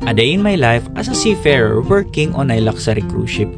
A Day in My Life as a Seafarer Working on a Luxury Cruise Ship.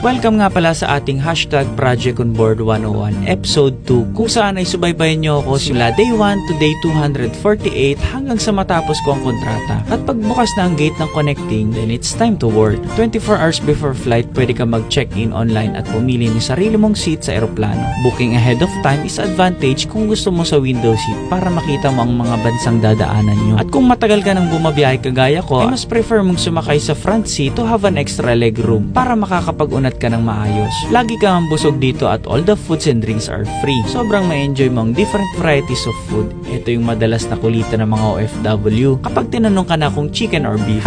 Welcome nga pala sa ating hashtag Project on Board 101 Episode 2 kung saan ay subaybayan nyo ako simula Day 1 to Day 248 hanggang sa matapos ko ang kontrata. At pagbukas na ang gate ng connecting, then it's time to board. 24 hours before flight, pwede ka mag-check-in online at pumili ng sarili mong seat sa eroplano. Booking ahead of time is advantage kung gusto mo sa window seat para makita mo ang mga bansang dadaanan nyo. At kung matagal ka nang bumabiyahe kagaya ko, ay mas prefer mong sumakay sa front seat to have an extra leg room para makakapag-unat ka ng maayos. Lagi kang busog dito at all the foods and drinks are free. Sobrang ma-enjoy mo ang different varieties of food. Ito yung madalas na kulitan ng mga OFW kapag tinanong ka na kung chicken or beef.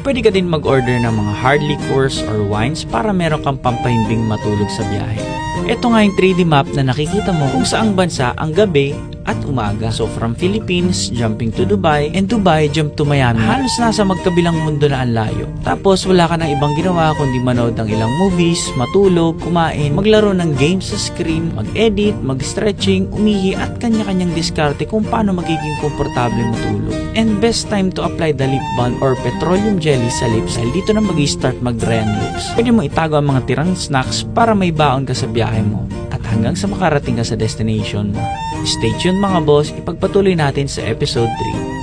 Pwede ka din mag-order ng mga hard liquors or wines para meron kang pampahimbing matulog sa biyahe. Ito nga yung 3D map na nakikita mo kung saang bansa ang gabi at umaga. So from Philippines, jumping to Dubai, and Dubai, jump to Miami. Halos nasa magkabilang mundo na ang layo. Tapos wala ka nang ibang ginawa kundi manood ng ilang movies, matulog, kumain, maglaro ng games sa screen, mag-edit, mag-stretching, umihi at kanya-kanyang diskarte kung paano magiging komportable matulog. And best time to apply the lip balm or petroleum jelly sa lips dahil dito na mag-i-start mag-dry ang lips. Pwede mo itago ang mga tirang snacks para may baon ka sa biyahe mo at hanggang sa makarating ka sa destination mo. Stay tuned mga boss, ipagpatuloy natin sa episode 3.